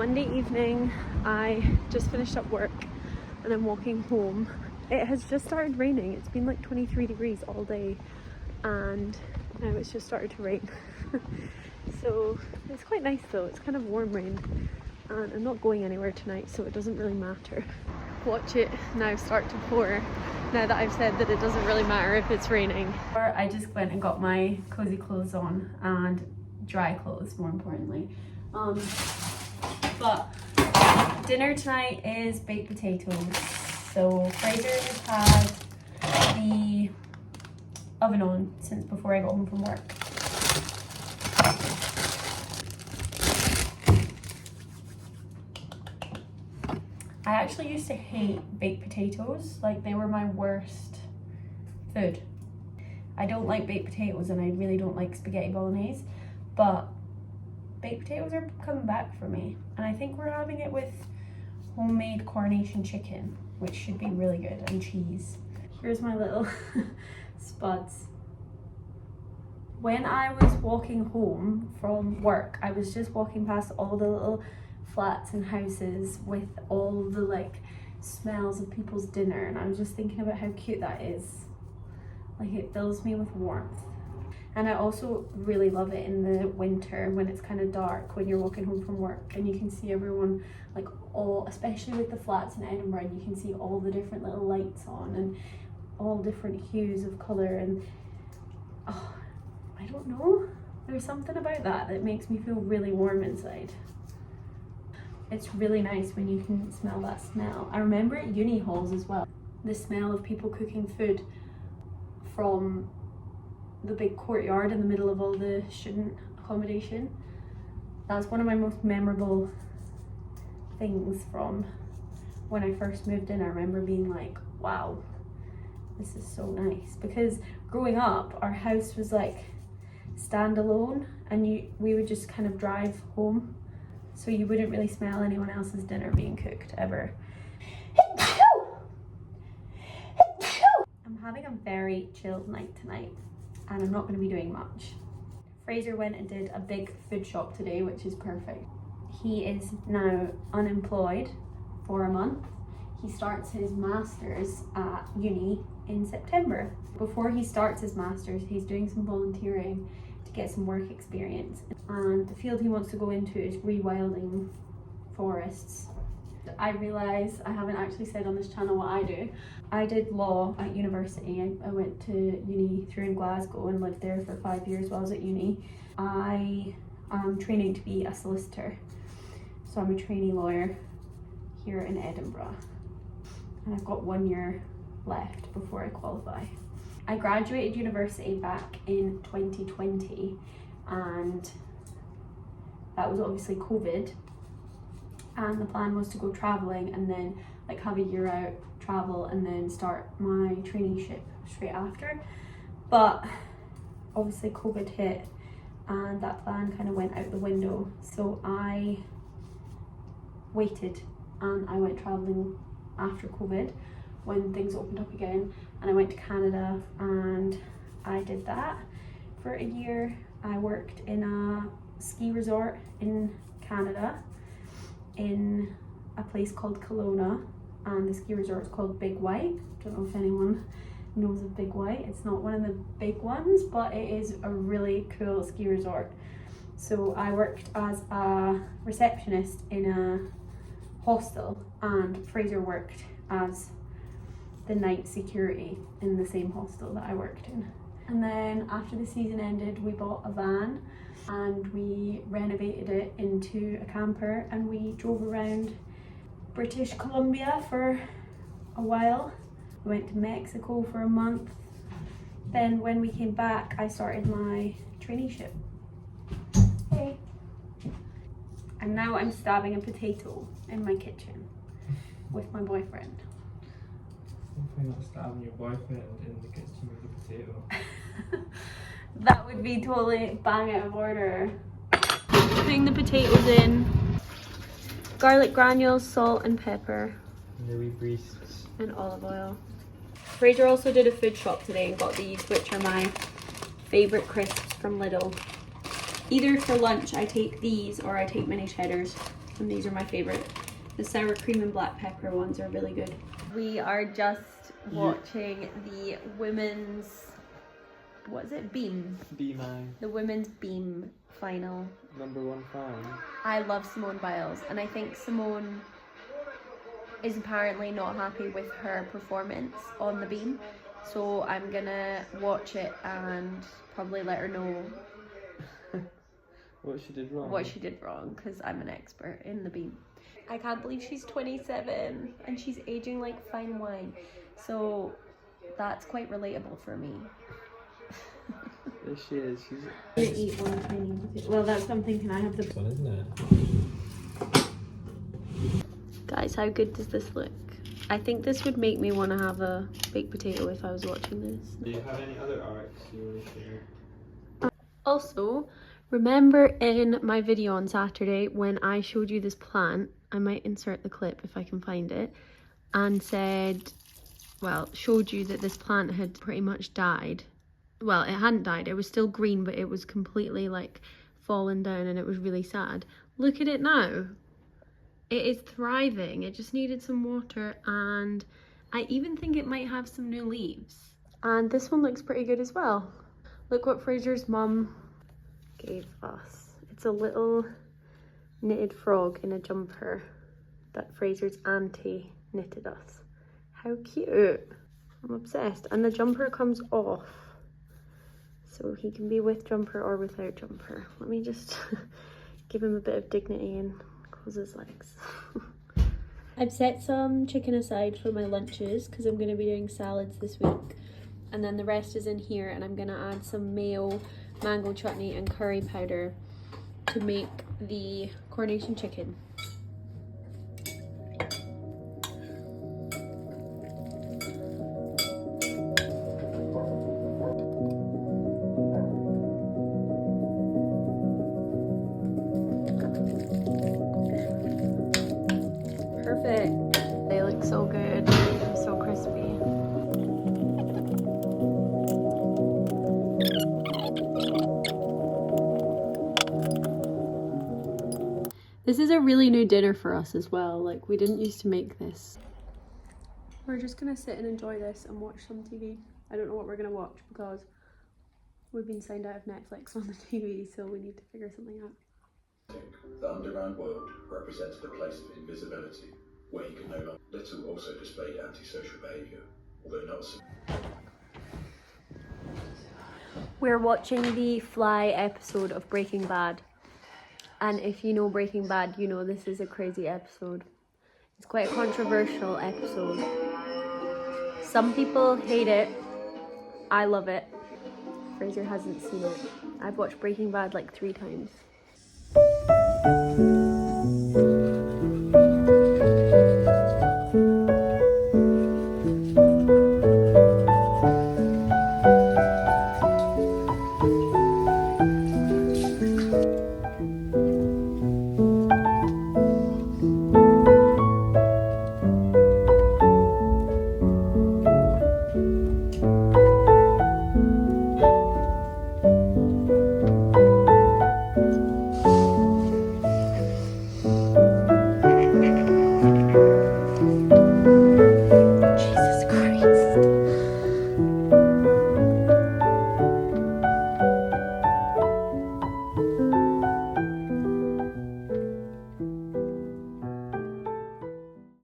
Monday evening. I just finished up work and I'm walking home. It has just started raining. It's been like 23 degrees all day and now it's just started to rain. So it's quite nice though. It's kind of warm rain and I'm not going anywhere tonight, so it doesn't really matter. Watch it now start to pour, now that I've said that it doesn't really matter if it's raining. I just went and got my cozy clothes on and dry clothes, more importantly. But dinner tonight is baked potatoes. So Fraser has had the oven on since before I got home from work. I actually used to hate baked potatoes, like they were my worst food. I don't like baked potatoes and I really don't like spaghetti bolognese, but baked potatoes are coming back for me. And I think we're having it with homemade coronation chicken, which should be really good, and cheese. Here's my little spuds. When I was walking home from work, I was just walking past all the little flats and houses with all the like smells of people's dinner, and I was just thinking about how cute that is. Like, it fills me with warmth. And I also really love it in the winter when it's kind of dark, when you're walking home from work and you can see everyone, like all, especially with the flats in Edinburgh, you can see all the different little lights on and all different hues of colour, and oh, I don't know, there's something about that that makes me feel really warm inside. It's really nice when you can smell that smell. I remember at uni halls as well, the smell of people cooking food from the big courtyard in the middle of all the student accommodation. That's one of my most memorable things from when I first moved in. I remember being like, wow, this is so nice. Because growing up, our house was like standalone and we would just kind of drive home, so you wouldn't really smell anyone else's dinner being cooked ever. I'm having a very chilled night tonight and I'm not going to be doing much. Fraser went and did a big food shop today, which is perfect. He is now unemployed for a month. He starts his masters at uni in September. Before he starts his masters, he's doing some volunteering to get some work experience. And the field he wants to go into is rewilding forests. I realise I haven't actually said on this channel what I do. I did law at university. I went to uni through in Glasgow and lived there for 5 years while I was at uni. I am training to be a solicitor. So I'm a trainee lawyer here in Edinburgh. And I've got 1 year left before I qualify. I graduated university back in 2020 and that was obviously COVID. And the plan was to go travelling and then like have a year out, travel, and then start my traineeship straight after. But obviously COVID hit and that plan kind of went out the window. So I waited and I went travelling after COVID when things opened up again, and I went to Canada and I did that for a year. I worked in a ski resort in Canada in a place called Kelowna, and the ski resort is called Big White. Don't know if anyone knows of Big White. It's not one of the big ones, but it is a really cool ski resort. So I worked as a receptionist in a hostel and Fraser worked as the night security in the same hostel that I worked in. And then after the season ended, we bought a van and we renovated it into a camper and we drove around British Columbia for a while. We went to Mexico for a month. Then when we came back, I started my traineeship. Hey. And now I'm stabbing a potato in my kitchen with my boyfriend. Hopefully not stabbing your boyfriend in the kitchen with a potato. That would be totally bang out of order. Putting the potatoes in. Garlic granules, salt and pepper. And the wee breasts. And olive oil. Fraser also did a food shop today and got these, which are my favourite crisps from Lidl. Either for lunch I take these or I take mini cheddars. and these are my favourite. The sour cream and black pepper ones are really good. We are just watching the women's, what is it, beam? B-Mine. The women's beam final. #1 fan. I love Simone Biles, and I think Simone is apparently not happy with her performance on the beam. So I'm gonna watch it and probably let her know What she did wrong. what she did wrong, because I'm an expert in the beam. I can't believe she's 27 and she's aging like fine wine. So that's quite relatable for me. There she is. She's I'm gonna eat one tiny potato. Well, that's something. Can I have the fun, isn't it? Guys, how good does this look? I think this would make me want to have a baked potato if I was watching this. Do you have any other arts you want to share? Also, remember in my video on Saturday when I showed you this plant, I might insert the clip if I can find it, and said, well, showed you that this plant had pretty much died. Well, it hadn't died, it was still green, but it was completely like fallen down and it was really sad. Look at it now. It is thriving. It just needed some water, and I even think it might have some new leaves. And this one looks pretty good as well. Look what Fraser's mum gave us. It's a little knitted frog in a jumper that Fraser's auntie knitted us. How cute. I'm obsessed. And the jumper comes off, so he can be with jumper or without jumper. Let me just give him a bit of dignity and close his legs. I've set some chicken aside for my lunches because I'm going to be doing salads this week. And then the rest is in here, and I'm going to add some mayo, mango chutney and curry powder to make the coronation chicken. Perfect. They look so good. They're so crispy. This is a really new dinner for us as well. Like, we didn't used to make this. We're just gonna sit and enjoy this and watch some TV. I don't know what we're gonna watch because we've been signed out of Netflix on the TV, so we need to figure something out. The underground world represented a place of invisibility, where you could no longer. Little also displayed antisocial behaviour, although not. We're watching the Fly episode of Breaking Bad. And if you know Breaking Bad, you know this is a crazy episode. It's quite a controversial episode. Some people hate it. I love it. Fraser hasn't seen it. I've watched Breaking Bad like 3 times.